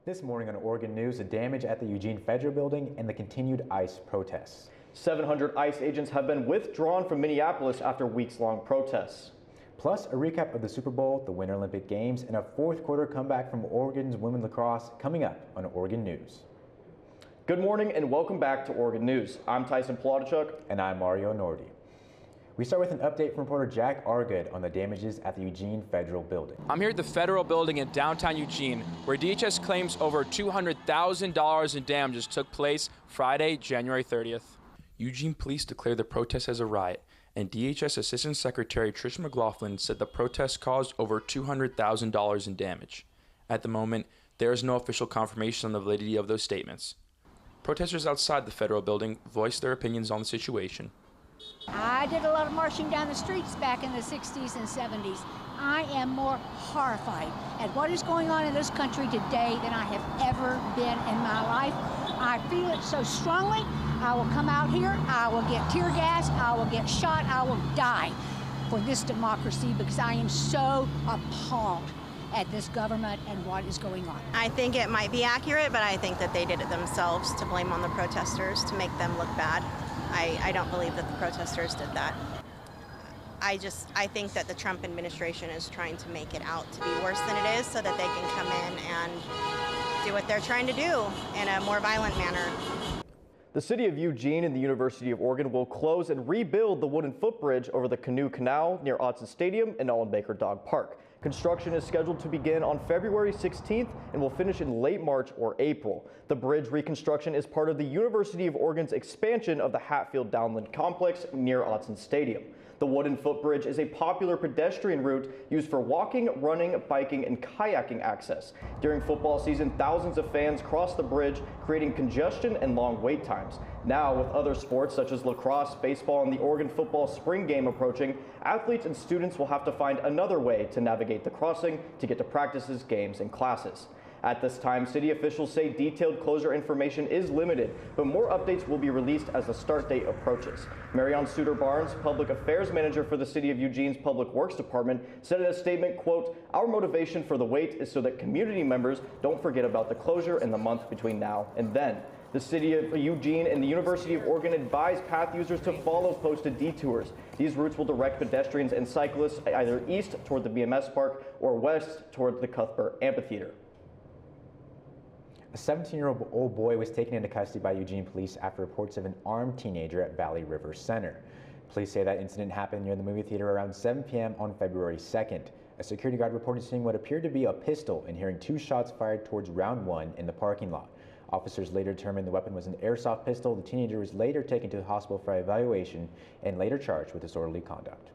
This morning on Oregon News, the damage at the Eugene Federal Building and the continued ICE protests. 700 ICE agents have been withdrawn from Minneapolis after weeks-long protests. Plus, a recap of the Super Bowl, the Winter Olympic Games, and a fourth quarter comeback from Oregon's women's lacrosse coming up on Oregon News. Good morning and welcome back to Oregon News. I'm Tyson Plotachuk. And I'm Mario Nordi. We start with an update from reporter Jack Argood on the damages at the Eugene Federal Building. I'm here at the Federal Building in downtown Eugene, where DHS claims over $200,000 in damages took place Friday, January 30th. Eugene police declared the protest as a riot, and DHS Assistant Secretary Trish McLaughlin said the protest caused over $200,000 in damage. At the moment, there is no official confirmation on the validity of those statements. Protesters outside the Federal Building voiced their opinions on the situation. I did a lot of marching down the streets back in the 60s and 70s. I am more horrified at what is going on in this country today than I have ever been in my life. I feel it so strongly. I will come out here, I will get tear gas, I will get shot, I will die for this democracy because I am so appalled at this government and what is going on. I think it might be accurate, but I think that they did it themselves to blame on the protesters to make them look bad. I don't believe that the protesters did that. I think that the Trump administration is trying to make it out to be worse than it is so that they can come in and do what they're trying to do in a more violent manner. The city of Eugene and the University of Oregon will close and rebuild the wooden footbridge over the Canoe Canal near Autzen Stadium and Allenbaker Dog Park. Construction is scheduled to begin on February 16th and will finish in late March or April. The bridge reconstruction is part of the University of Oregon's expansion of the Hatfield Downland Complex near Autzen Stadium. The wooden footbridge is a popular pedestrian route used for walking, running, biking, and kayaking access. During football season, thousands of fans cross the bridge, creating congestion and long wait times. Now, with other sports such as lacrosse, baseball, and the Oregon football spring game approaching, athletes and students will have to find another way to navigate the crossing to get to practices, games, and classes. At this time, city officials say detailed closure information is limited, but more updates will be released as the start date approaches. Marion Suter-Barnes, Public Affairs Manager for the City of Eugene's Public Works Department, said in a statement, quote, "Our motivation for the wait is so that community members don't forget about the closure in the month between now and then." The City of Eugene and the University of Oregon advise path users to follow posted detours. These routes will direct pedestrians and cyclists either east toward the BMS Park or west toward the Cuthbert Amphitheater. A 17-year-old boy was taken into custody by Eugene police after reports of an armed teenager at Valley River Center. Police say that incident happened near the movie theater around 7 p.m. on February 2nd. A security guard reported seeing what appeared to be a pistol and hearing 2 shots fired towards round 1 in the parking lot. Officers later determined the weapon was an airsoft pistol. The teenager was later taken to the hospital for evaluation and later charged with disorderly conduct.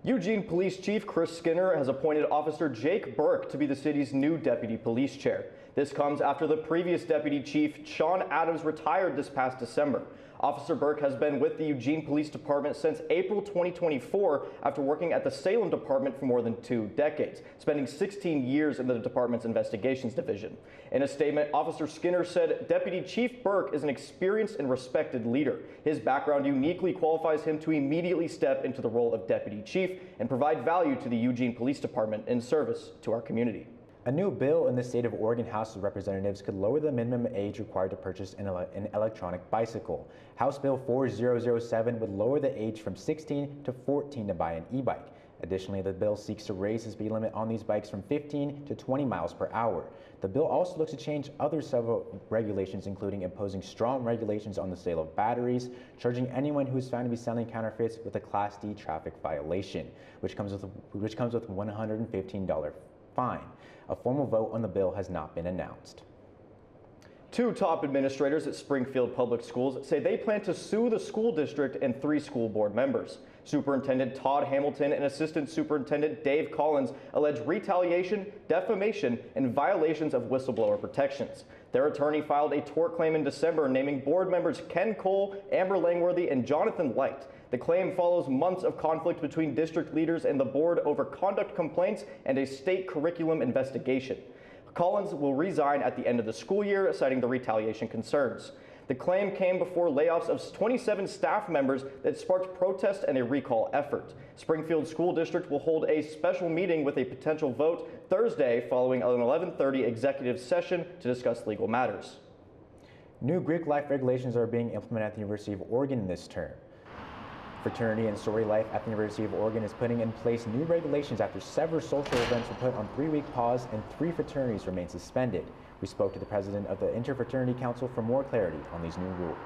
Eugene Police Chief Chris Skinner has appointed Officer Jake Burke to be the city's new deputy police chair. This comes after the previous deputy chief, Sean Adams, retired this past December. Officer Burke has been with the Eugene Police Department since April 2024 after working at the Salem Department for more than 2 decades, spending 16 years in the department's investigations division. In a statement, Officer Skinner said Deputy Chief Burke is an experienced and respected leader. His background uniquely qualifies him to immediately step into the role of deputy chief and provide value to the Eugene Police Department in service to our community. A new bill in the state of Oregon House of Representatives could lower the minimum age required to purchase an electronic bicycle. House Bill 4007 would lower the age from 16 to 14 to buy an e-bike. Additionally, the bill seeks to raise the speed limit on these bikes from 15 to 20 miles per hour. The bill also looks to change other several regulations, including imposing strong regulations on the sale of batteries, charging anyone who is found to be selling counterfeits with a Class D traffic violation, which comes with $115 fine. A formal vote on the bill has not been announced. 2 top administrators at Springfield Public Schools say they plan to sue the school district and 3 school board members. Superintendent Todd Hamilton and Assistant Superintendent Dave Collins allege retaliation, defamation, and violations of whistleblower protections. Their attorney filed a tort claim in December naming board members Ken Cole, Amber Langworthy, and Jonathan Light. The claim follows months of conflict between district leaders and the board over conduct complaints and a state curriculum investigation. Collins will resign at the end of the school year, citing the retaliation concerns. The claim came before layoffs of 27 staff members that sparked protest and a recall effort. Springfield School District will hold a special meeting with a potential vote Thursday following an 11:30 executive session to discuss legal matters. New Greek life regulations are being implemented at the University of Oregon this term. Fraternity and sorority life at the University of Oregon is putting in place new regulations after several social events were put on 3-week pause and 3 fraternities remain suspended. We spoke to the president of the Interfraternity Council for more clarity on these new rules.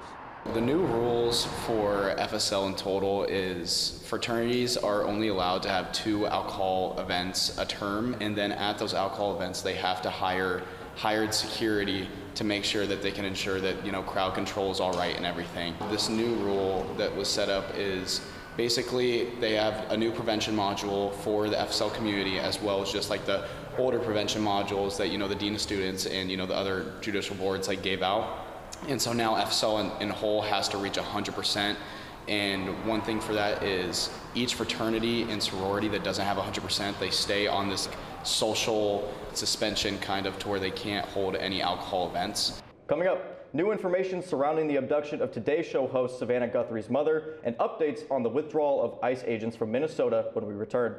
The new rules for FSL in total is fraternities are only allowed to have 2 alcohol events a term, and then at those alcohol events they have to hire hired security to make sure that they can ensure that, crowd control is all right and everything. This new rule that was set up is basically they have a new prevention module for the FSL community, as well as just like the older prevention modules that, the Dean of Students and, the other judicial boards gave out. And so now FSL in whole has to reach 100%. And one thing for that is each fraternity and sorority that doesn't have 100%, they stay on this social suspension kind of to where they can't hold any alcohol events. Coming up, new information surrounding the abduction of Today's Show host Savannah Guthrie's mother and updates on the withdrawal of ICE agents from Minnesota when we return.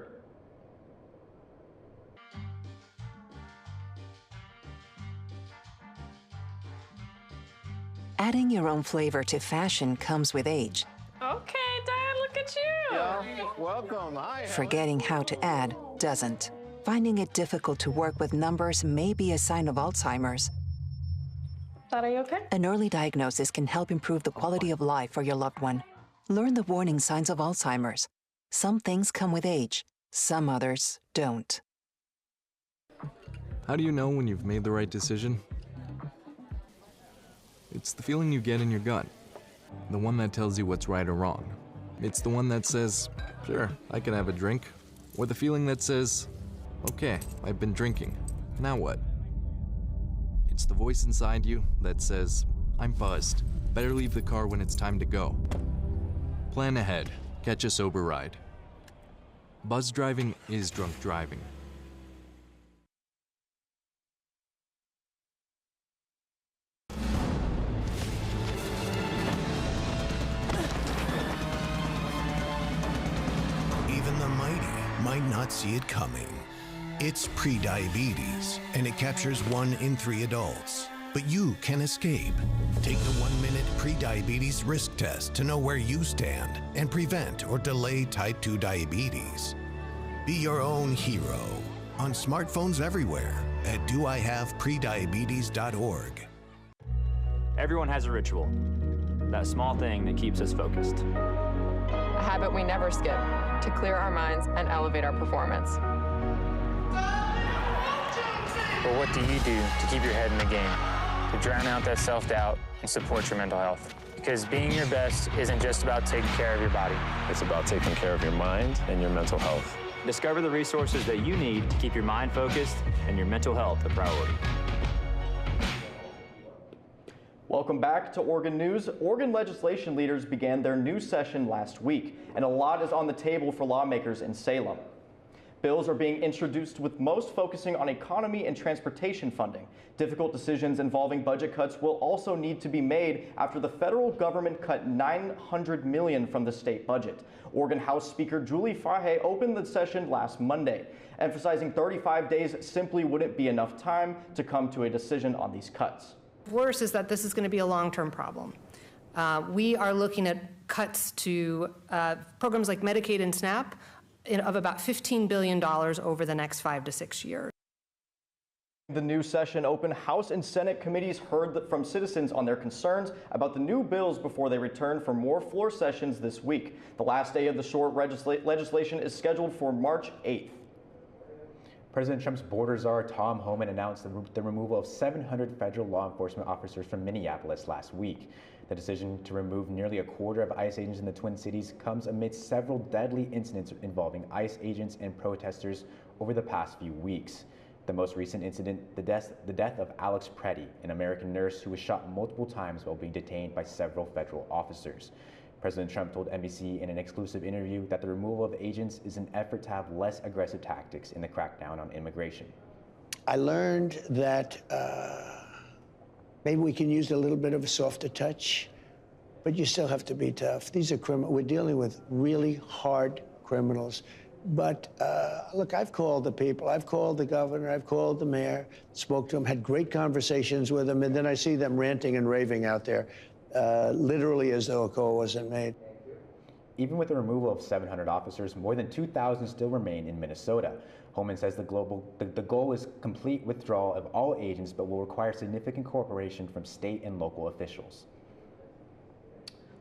Adding your own flavor to fashion comes with age. Okay, Dad, look at you. Yeah, welcome. Hi. Forgetting how to add doesn't. Finding it difficult to work with numbers may be a sign of Alzheimer's. Dad, are you okay? An early diagnosis can help improve the quality of life for your loved one. Learn the warning signs of Alzheimer's. Some things come with age, some others don't. How do you know when you've made the right decision? It's the feeling you get in your gut. The one that tells you what's right or wrong. It's the one that says, sure, I can have a drink. Or the feeling that says, okay, I've been drinking. Now what? It's the voice inside you that says, I'm buzzed. Better leave the car when it's time to go. Plan ahead. Catch a sober ride. Buzz driving is drunk driving. Even the mighty might not see it coming. It's prediabetes, and it captures 1 in 3 adults. But you can escape. Take the 1-minute prediabetes risk test to know where you stand and prevent or delay type 2 diabetes. Be your own hero on smartphones everywhere at doihaveprediabetes.org. Everyone has a ritual, that small thing that keeps us focused. A habit we never skip to clear our minds and elevate our performance. But what do you do to keep your head in the game, to drown out that self-doubt and support your mental health? Because being your best isn't just about taking care of your body. It's about taking care of your mind and your mental health. Discover the resources that you need to keep your mind focused and your mental health a priority. Welcome back to Oregon News. Oregon legislation leaders began their new session last week, and a lot is on the table for lawmakers in Salem. Bills are being introduced with most focusing on economy and transportation funding. Difficult decisions involving budget cuts will also need to be made after the federal government cut $900 million from the state budget. Oregon House Speaker Julie Fahey opened the session last Monday, emphasizing 35 days simply wouldn't be enough time to come to a decision on these cuts. Worse is that this is going to be a long-term problem. We are looking at cuts to programs like Medicaid and SNAP of about $15 billion over the next 5 to 6 years. The new session opened. House and Senate committees heard from citizens on their concerns about the new bills before they return for more floor sessions this week. The last day of the short legislation is scheduled for March 8th. President Trump's border czar Tom Homan announced the removal of 700 federal law enforcement officers from Minneapolis last week. The decision to remove nearly a quarter of ICE agents in the Twin Cities comes amidst several deadly incidents involving ICE agents and protesters over the past few weeks. The most recent incident, the death of Alex Preddy, an American nurse who was shot multiple times while being detained by several federal officers. President Trump told NBC in an exclusive interview that the removal of agents is an effort to have less aggressive tactics in the crackdown on immigration. I learned that Maybe we can use a little bit of a softer touch, but you still have to be tough. These are criminals. We're dealing with really hard criminals. But look, I've called the people. I've called the governor. I've called the mayor, spoke to them, had great conversations with them, and then I see them ranting and raving out there, literally as though a call wasn't made. Even with the removal of 700 officers, more than 2,000 still remain in Minnesota. Holman says the goal is complete withdrawal of all agents, but will require significant cooperation from state and local officials.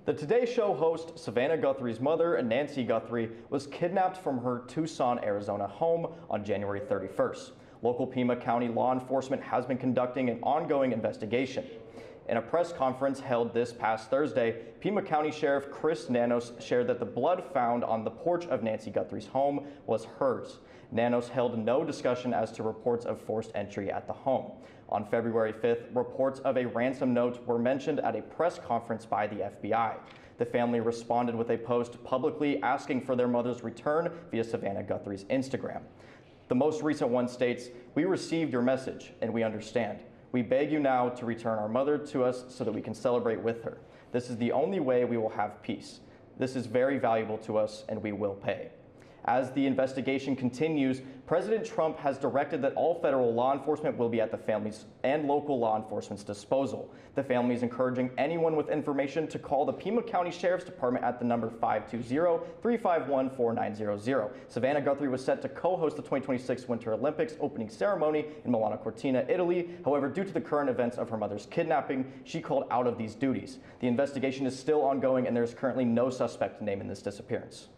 The Today Show host, Savannah Guthrie's mother, Nancy Guthrie, was kidnapped from her Tucson, Arizona home on January 31st. Local Pima County law enforcement has been conducting an ongoing investigation. In a press conference held this past Thursday, Pima County Sheriff Chris Nanos shared that the blood found on the porch of Nancy Guthrie's home was hers. Nanos held no discussion as to reports of forced entry at the home. On February 5th, reports of a ransom note were mentioned at a press conference by the FBI. The family responded with a post publicly asking for their mother's return via Savannah Guthrie's Instagram. The most recent one states, "We received your message and we understand. We beg you now to return our mother to us so that we can celebrate with her. This is the only way we will have peace. This is very valuable to us and we will pay." As the investigation continues, President Trump has directed that all federal law enforcement will be at the family's and local law enforcement's disposal. The family is encouraging anyone with information to call the Pima County Sheriff's Department at the number 520-351-4900. Savannah Guthrie was set to co-host the 2026 Winter Olympics opening ceremony in Milano Cortina, Italy. However, due to the current events of her mother's kidnapping, she called out of these duties. The investigation is still ongoing and there is currently no suspect named in this disappearance.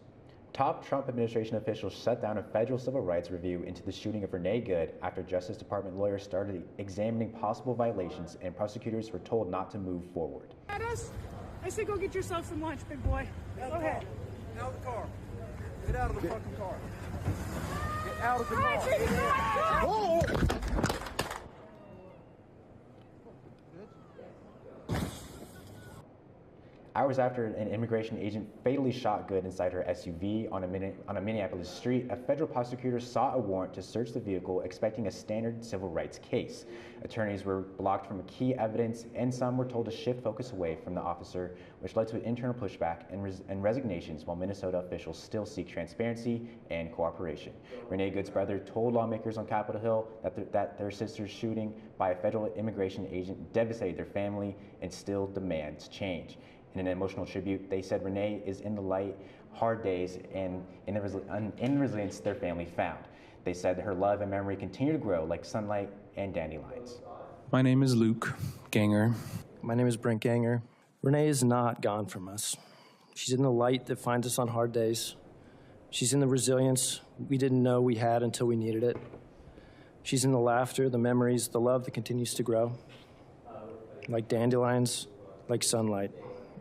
Top Trump administration officials shut down a federal civil rights review into the shooting of Renee Good after Justice Department lawyers started examining possible violations and prosecutors were told not to move forward. At us? I say go get yourself some lunch, big boy. Go ahead. Get out of the car. Get out of the fucking car. Get out of the car. Whoa! Hours after an immigration agent fatally shot Good inside her SUV on a Minneapolis street, a federal prosecutor sought a warrant to search the vehicle, expecting a standard civil rights case. Attorneys were blocked from key evidence, and some were told to shift focus away from the officer, which led to internal pushback and resignations, while Minnesota officials still seek transparency and cooperation. Renee Good's brother told lawmakers on Capitol Hill that their sister's shooting by a federal immigration agent devastated their family and still demands change. In an emotional tribute, they said Renee is in the light, hard days, and in the resilience their family found. They said her love and memory continue to grow like sunlight and dandelions. My name is Luke Ganger. My name is Brent Ganger. Renee is not gone from us. She's in the light that finds us on hard days. She's in the resilience we didn't know we had until we needed it. She's in the laughter, the memories, the love that continues to grow. Like dandelions, like sunlight.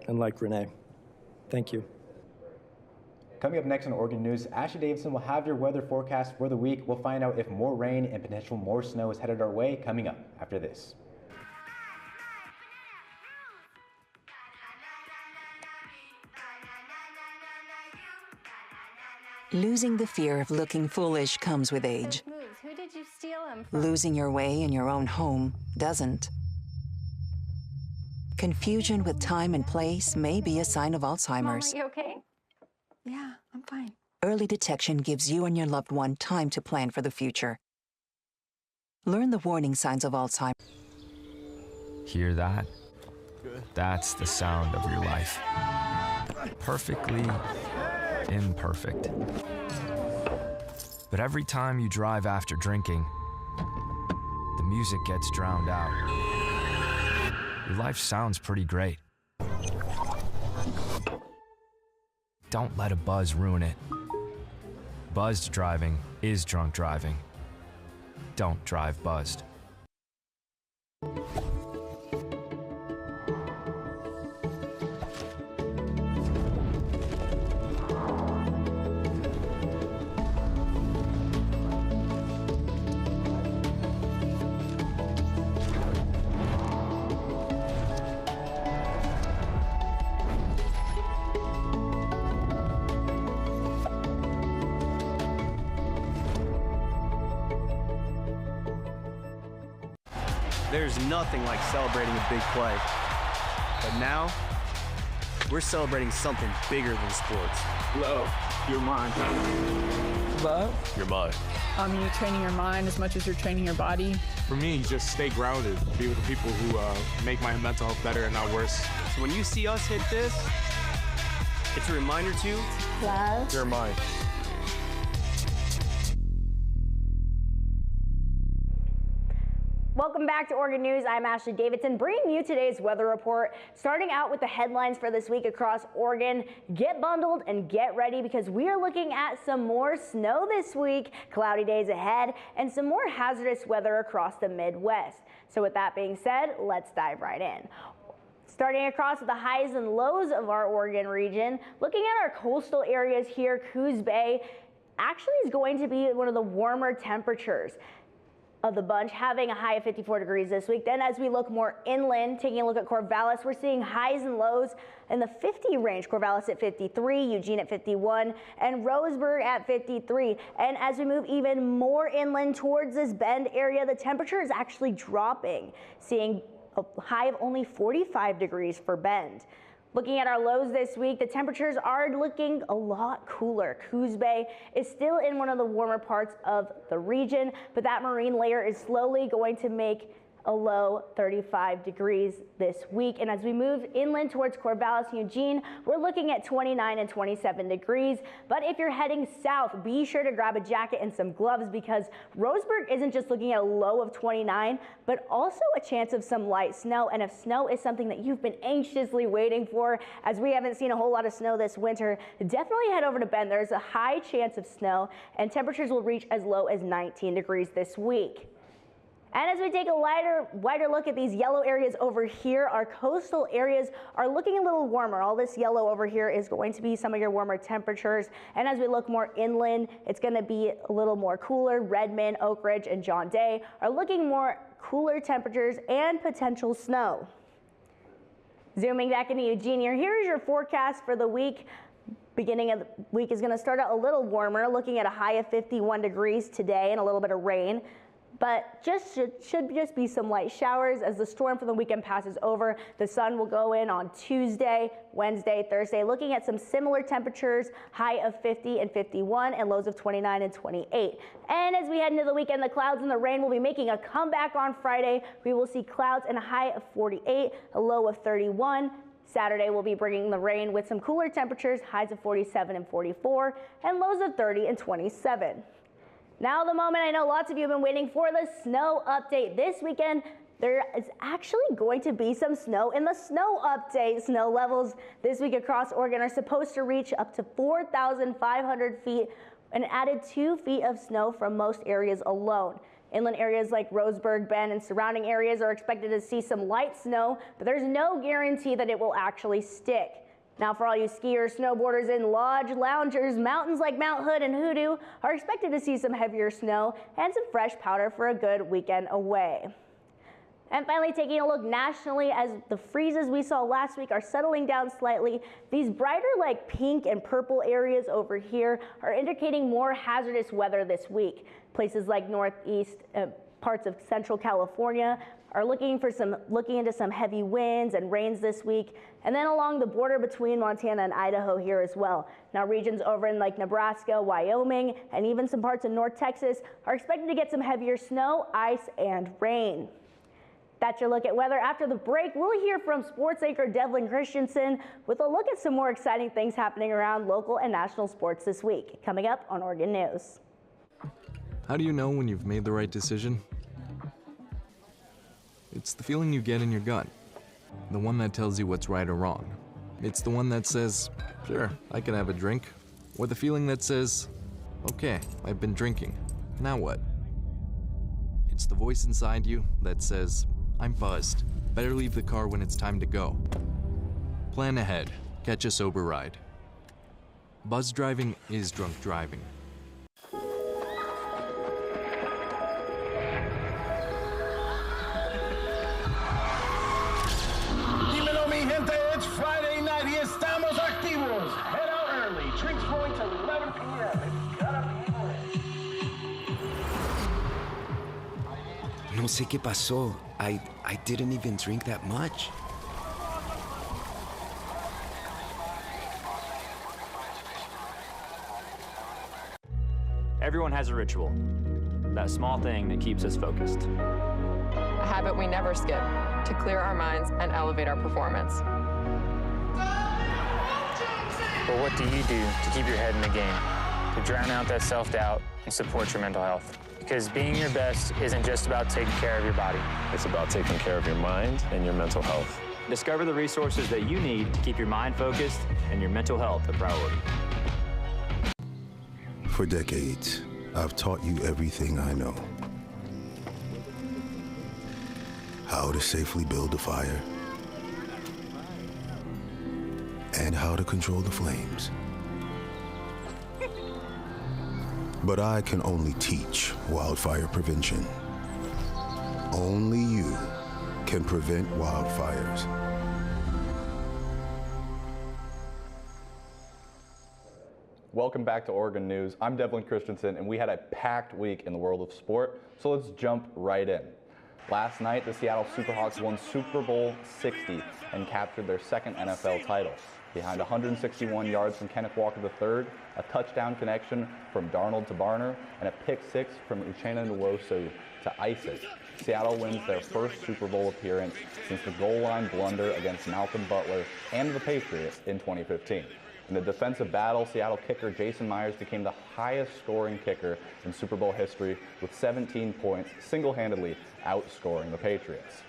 And like Renee. Thank you. Coming up next on Oregon News, Ashley Davidson will have your weather forecast for the week. We'll find out if more rain and potential more snow is headed our way coming up after this. Losing the fear of looking foolish comes with age. Who did you steal him from? Losing your way in your own home doesn't. Confusion with time and place may be a sign of Alzheimer's. Mom, are you okay? Yeah, I'm fine. Early detection gives you and your loved one time to plan for the future. Learn the warning signs of Alzheimer's. Hear that? That's the sound of your life. Perfectly imperfect. But every time you drive after drinking, the music gets drowned out. Your life sounds pretty great. Don't let a buzz ruin it. Buzzed driving is drunk driving. Don't drive buzzed. There's nothing like celebrating a big play. But now, we're celebrating something bigger than sports. Love, you're mine. Love? You're mine. You're training your mind as much as you're training your body. For me, just stay grounded. Be with the people who make my mental health better and not worse. So when you see us hit this, it's a reminder to love. You're mine. Welcome back to Oregon News. I'm Ashley Davidson, bringing you today's weather report. Starting out with the headlines for this week across Oregon. Get bundled and get ready because we are looking at some more snow this week, cloudy days ahead, and some more hazardous weather across the Midwest. So with that being said, let's dive right in. Starting across with the highs and lows of our Oregon region, looking at our coastal areas here, Coos Bay actually is going to be one of the warmer temperatures of the bunch, having a high of 54 degrees this week. Then as we look more inland, taking a look at Corvallis, we're seeing highs and lows in the 50 range. Corvallis at 53, Eugene at 51, and Roseburg at 53. And as we move even more inland towards this Bend area, the temperature is actually dropping, seeing a high of only 45 degrees for Bend. Looking at our lows this week, the temperatures are looking a lot cooler. Coos Bay is still in one of the warmer parts of the region, but that marine layer is slowly going to make a low 35 degrees this week. And as we move inland towards Corvallis and Eugene, we're looking at 29 and 27 degrees. But if you're heading south, be sure to grab a jacket and some gloves because Roseburg isn't just looking at a low of 29, but also a chance of some light snow. And if snow is something that you've been anxiously waiting for, as we haven't seen a whole lot of snow this winter, definitely head over to Bend. There's a high chance of snow and temperatures will reach as low as 19 degrees this week. And as we take a wider look at these yellow areas over here, our coastal areas are looking a little warmer. All this yellow over here is going to be some of your warmer temperatures. And as we look more inland, it's going to be a little more cooler. Redmond, Oak Ridge, and John Day are looking more cooler temperatures and potential snow. Zooming back into Eugene, here is your forecast for the week. Beginning of the week is going to start out a little warmer, looking at a high of 51 degrees today and a little bit of rain. But should just be some light showers as the storm for the weekend passes over. The sun will go in on Tuesday, Wednesday, Thursday, looking at some similar temperatures, high of 50 and 51 and lows of 29 and 28. And as we head into the weekend, the clouds and the rain will be making a comeback on Friday. We will see clouds and a high of 48, a low of 31. Saturday will be bringing the rain with some cooler temperatures, highs of 47 and 44 and lows of 30 and 27. Now the moment I know lots of you have been waiting for, the snow update. This weekend, there is actually going to be some snow in the snow update. Snow levels this week across Oregon are supposed to reach up to 4,500 feet, and added 2 feet of snow from most areas alone. Inland areas like Roseburg, Bend, and surrounding areas are expected to see some light snow, but there's no guarantee that it will actually stick. Now for all you skiers, snowboarders, and lodge loungers, mountains like Mount Hood and Hoodoo are expected to see some heavier snow and some fresh powder for a good weekend away. And finally, taking a look nationally, as the freezes we saw last week are settling down slightly, these brighter like pink and purple areas over here are indicating more hazardous weather this week. Places like northeast parts of central California are looking into some heavy winds and rains this week, and then along the border between Montana and Idaho here as well. Now regions over in like Nebraska, Wyoming, and even some parts of North Texas are expected to get some heavier snow, ice, and rain. That's your look at weather. After the break, we'll hear from sports anchor Devlin Christensen with a look at some more exciting things happening around local and national sports this week. Coming up on Oregon News. How do you know when you've made the right decision? It's the feeling you get in your gut, the one that tells you what's right or wrong. It's the one that says, sure, I can have a drink, or the feeling that says, okay, I've been drinking, now what? It's the voice inside you that says, I'm buzzed, better leave the car when it's time to go. Plan ahead, catch a sober ride. Buzz driving is drunk driving. It's Friday night y estamos activos. Head out early. Drinks flowing till 11 p.m. It's gotta be lit. no sé qué pasó. I didn't even drink that much. Everyone has a ritual, that small thing that keeps us focused. A habit we never skip to clear our minds and elevate our performance. But what do you do to keep your head in the game, to drown out that self-doubt and support your mental health? Because being your best isn't just about taking care of your body. It's about taking care of your mind and your mental health. Discover the resources that you need to keep your mind focused and your mental health a priority. For decades, I've taught you everything I know. How to safely build a fire, and how to control the flames. But I can only teach wildfire prevention. Only you can prevent wildfires. Welcome back to Oregon News. I'm Devlin Christensen, and we had a packed week in the world of sport, so let's jump right in. Last night, the Seattle Superhawks won Super Bowl 60 and captured their second NFL title. Behind 161 yards from Kenneth Walker III, a touchdown connection from Darnold to Barner, and a pick six from Uchenna Nwosu to ice it, Seattle wins their first Super Bowl appearance since the goal line blunder against Malcolm Butler and the Patriots in 2015. In the defensive battle, Seattle kicker Jason Myers became the highest scoring kicker in Super Bowl history with 17 points, single-handedly outscoring the Patriots.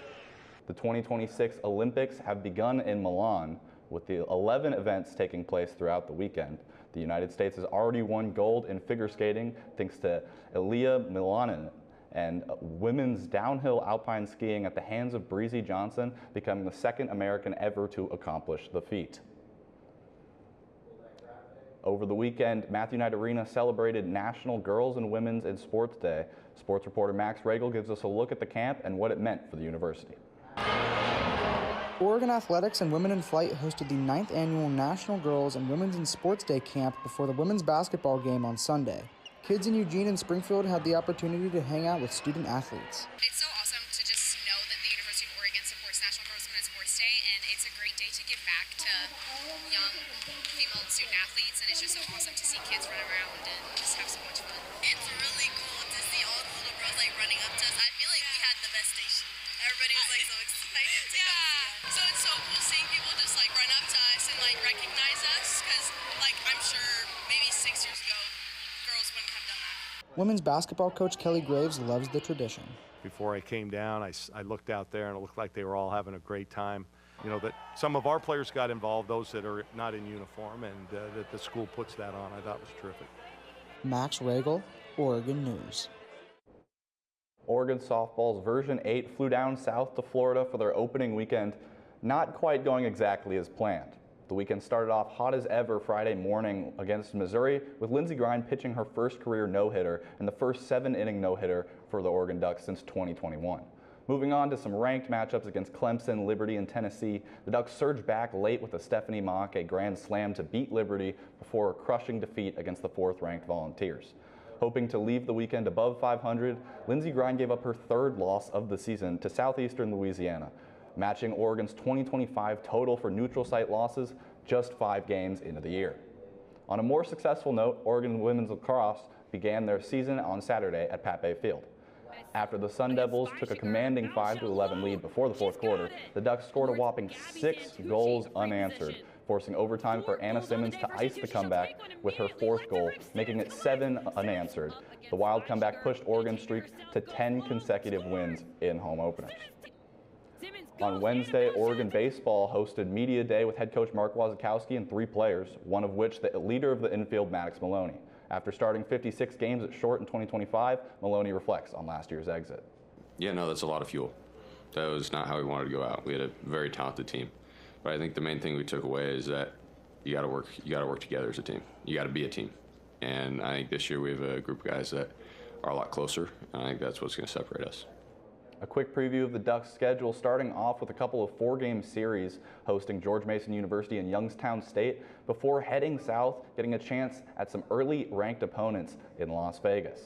The 2026 Olympics have begun in Milan, with the 11 events taking place throughout the weekend. The United States has already won gold in figure skating thanks to Elia Milanen, and women's downhill alpine skiing at the hands of Breezy Johnson, becoming the second American ever to accomplish the feat. Over the weekend, Matthew Knight Arena celebrated National Girls and Women's in Sports Day. Sports reporter Max Regal gives us a look at the camp and what it meant for the university. Oregon Athletics and Women in Flight hosted the 9th annual National Girls and Women's in Sports Day camp before the women's basketball game on Sunday. Kids in Eugene and Springfield had the opportunity to hang out with student athletes. It's so awesome to just know that the University of Oregon supports National Girls and Women's Sports Day, and it's a great day to give back to young female student athletes, and it's just so awesome to see kids run around and just have so much fun. It's really cool to see all the little girls like running up to us. I feel like we had the best station. Everybody was like so excited to come see us. So it's so cool seeing people just like run up to us and like recognize us, because like I'm sure maybe 6 years ago girls wouldn't have done that. Women's basketball coach Kelly Graves loves the tradition. Before I came down, I looked out there and it looked like they were all having a great time. You know, that some of our players got involved, those that are not in uniform, and that the school puts that on, I thought was terrific. Max Regal, Oregon News. Oregon softball's Version 8 flew down south to Florida for their opening weekend, not quite going exactly as planned. The weekend started off hot as ever Friday morning against Missouri, with Lindsey Grind pitching her first career no-hitter and the first 7-inning no-hitter for the Oregon Ducks since 2021. Moving on to some ranked matchups against Clemson, Liberty, and Tennessee, the Ducks surged back late with a Stephanie Maake grand slam to beat Liberty before a crushing defeat against the 4th-ranked Volunteers. Hoping to leave the weekend above 500, Lindsey Grind gave up her 3rd loss of the season to Southeastern Louisiana, matching Oregon's 2025 total for neutral site losses just 5 games into the year. On a more successful note, Oregon women's lacrosse began their season on Saturday at Pat Bay Field. After the Sun Devils took a commanding 5-11 lead before the 4th quarter, the Ducks scored a whopping 6 goals unanswered, forcing overtime for Anna Simmons to ice the comeback with her 4th goal, making it 7 unanswered. The Wild comeback pushed Oregon's streak to 10 consecutive wins in home openers. On Wednesday, Oregon baseball hosted Media Day with head coach Mark Wasikowski and 3 players, one of which the leader of the infield, Maddox Maloney. After starting 56 games at short in 2025, Maloney reflects on last year's exit. Yeah, no, that's a lot of fuel. That was not how we wanted to go out. We had a very talented team. But I think the main thing we took away is that you got to work together as a team. You got to be a team. And I think this year we have a group of guys that are a lot closer, and I think that's what's going to separate us. A quick preview of the Ducks' schedule, starting off with a couple of 4-game series hosting George Mason University and Youngstown State before heading south, getting a chance at some early ranked opponents in Las Vegas.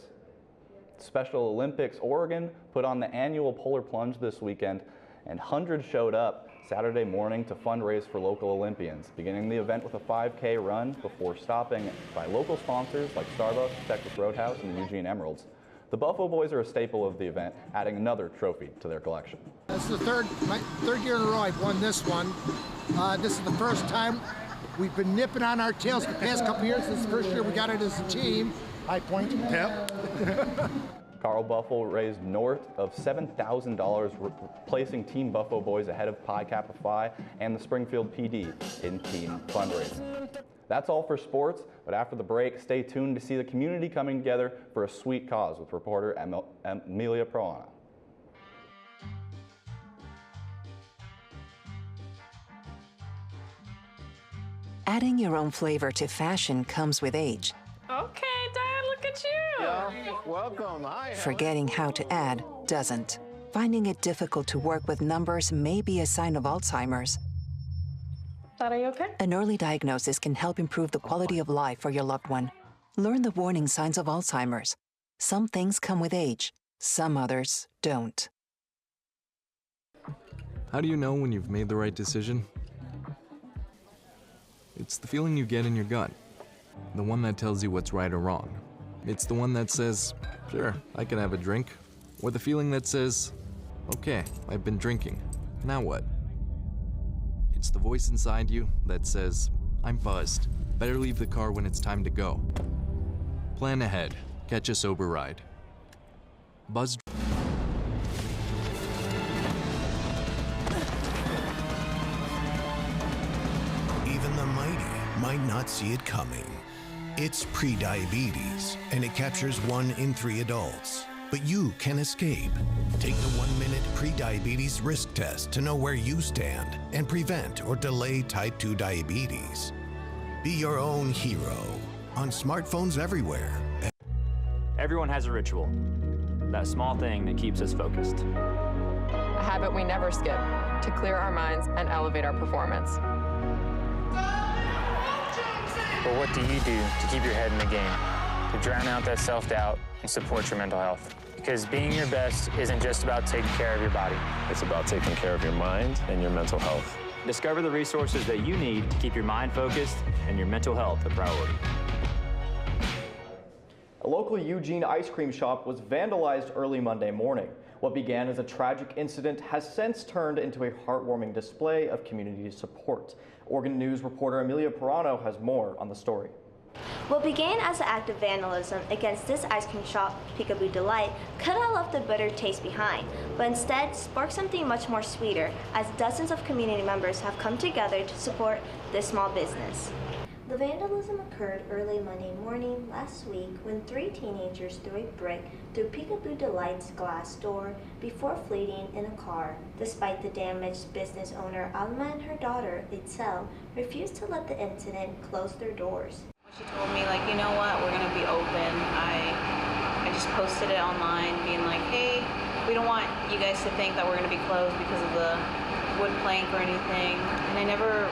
Special Olympics Oregon put on the annual Polar Plunge this weekend, and hundreds showed up Saturday morning to fundraise for local Olympians, beginning the event with a 5K run before stopping by local sponsors like Starbucks, Texas Roadhouse, and the Eugene Emeralds. The Buffalo Boys are a staple of the event, adding another trophy to their collection. This is my third year in a row I've won this one. This is the first time we've been nipping on our tails the past couple years. This is the first year we got it as a team. High point. Yep. Carl Buffalo raised north of $7,000, placing Team Buffalo Boys ahead of Pi Kappa Phi and the Springfield PD in team fundraising. That's all for sports, but after the break, stay tuned to see the community coming together for a sweet cause with reporter Amelia Proana. Adding your own flavor to fashion comes with age. Okay, Dad, look at you. Yeah, welcome. Hi. Forgetting how to add doesn't. Finding it difficult to work with numbers may be a sign of Alzheimer's. Dad, are you okay? An early diagnosis can help improve the quality of life for your loved one. Learn the warning signs of Alzheimer's. Some things come with age, some others don't. How do you know when you've made the right decision? It's the feeling you get in your gut. The one that tells you what's right or wrong. It's the one that says, sure, I can have a drink. Or the feeling that says, okay, I've been drinking. Now what? It's the voice inside you that says, I'm buzzed. Better leave the car when it's time to go. Plan ahead. Catch a sober ride. Buzz. Even the mighty might not see it coming. It's prediabetes, and it captures 1 in 3 adults. But you can escape. Take the 1-minute prediabetes risk test to know where you stand and prevent or delay type 2 diabetes. Be your own hero on smartphones everywhere. Everyone has a ritual, that small thing that keeps us focused. A habit we never skip to clear our minds and elevate our performance. But what do you do to keep your head in the game, to drown out that self-doubt and support your mental health? Because being your best isn't just about taking care of your body. It's about taking care of your mind and your mental health. Discover the resources that you need to keep your mind focused and your mental health a priority. A local Eugene ice cream shop was vandalized early Monday morning. What began as a tragic incident has since turned into a heartwarming display of community support. Oregon News reporter Amelia Perano has more on the story. What began as an act of vandalism against this ice cream shop, Peekaboo Delight, could have left a bitter taste behind, but instead sparked something much more sweeter as dozens of community members have come together to support this small business. The vandalism occurred early Monday morning last week when 3 teenagers threw a brick through Peekaboo Delight's glass door before fleeing in a car. Despite the damage, business owner Alma and her daughter, Itzel, refused to let the incident close their doors. She told me, like, you know what, we're going to be open. I just posted it online being like, hey, we don't want you guys to think that we're going to be closed because of the wood plank or anything. And I never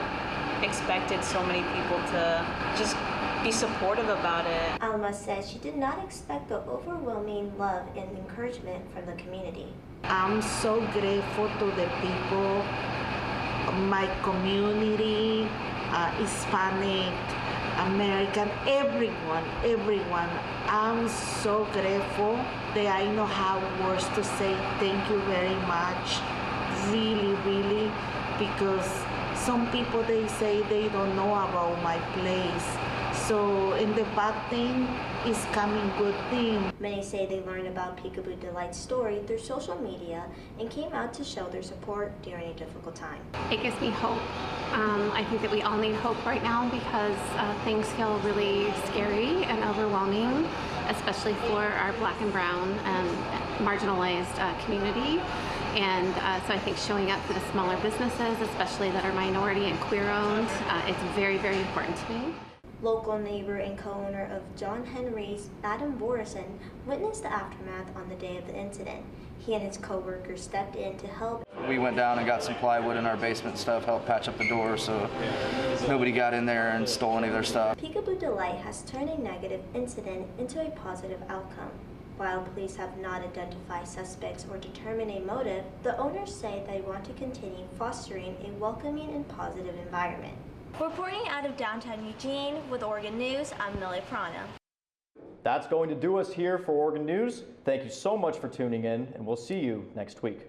expected so many people to just be supportive about it. Alma says she did not expect the overwhelming love and encouragement from the community. I'm so grateful to the people, my community, Hispanic, American, everyone. I'm so grateful that I know how words to say thank you very much, really, because some people, they say they don't know about my place. So in the bad thing is coming good thing. Many say they learned about Peekaboo Delight's story through social media and came out to show their support during a difficult time. It gives me hope. I think that we all need hope right now because things feel really scary and overwhelming, especially for our Black and brown and marginalized community. And so I think showing up for the smaller businesses, especially that are minority and queer-owned, it's very, very important to me. Local neighbor and co-owner of John Henry's, Adam Borison, witnessed the aftermath on the day of the incident. He and his co-workers stepped in to help. We went down and got some plywood in our basement stuff, helped patch up the door so nobody got in there and stole any of their stuff. Peekaboo Delight has turned a negative incident into a positive outcome. While police have not identified suspects or determined a motive, the owners say they want to continue fostering a welcoming and positive environment. Reporting out of downtown Eugene with Oregon News, I'm Millie Prana. That's going to do us here for Oregon News. Thank you so much for tuning in, and we'll see you next week.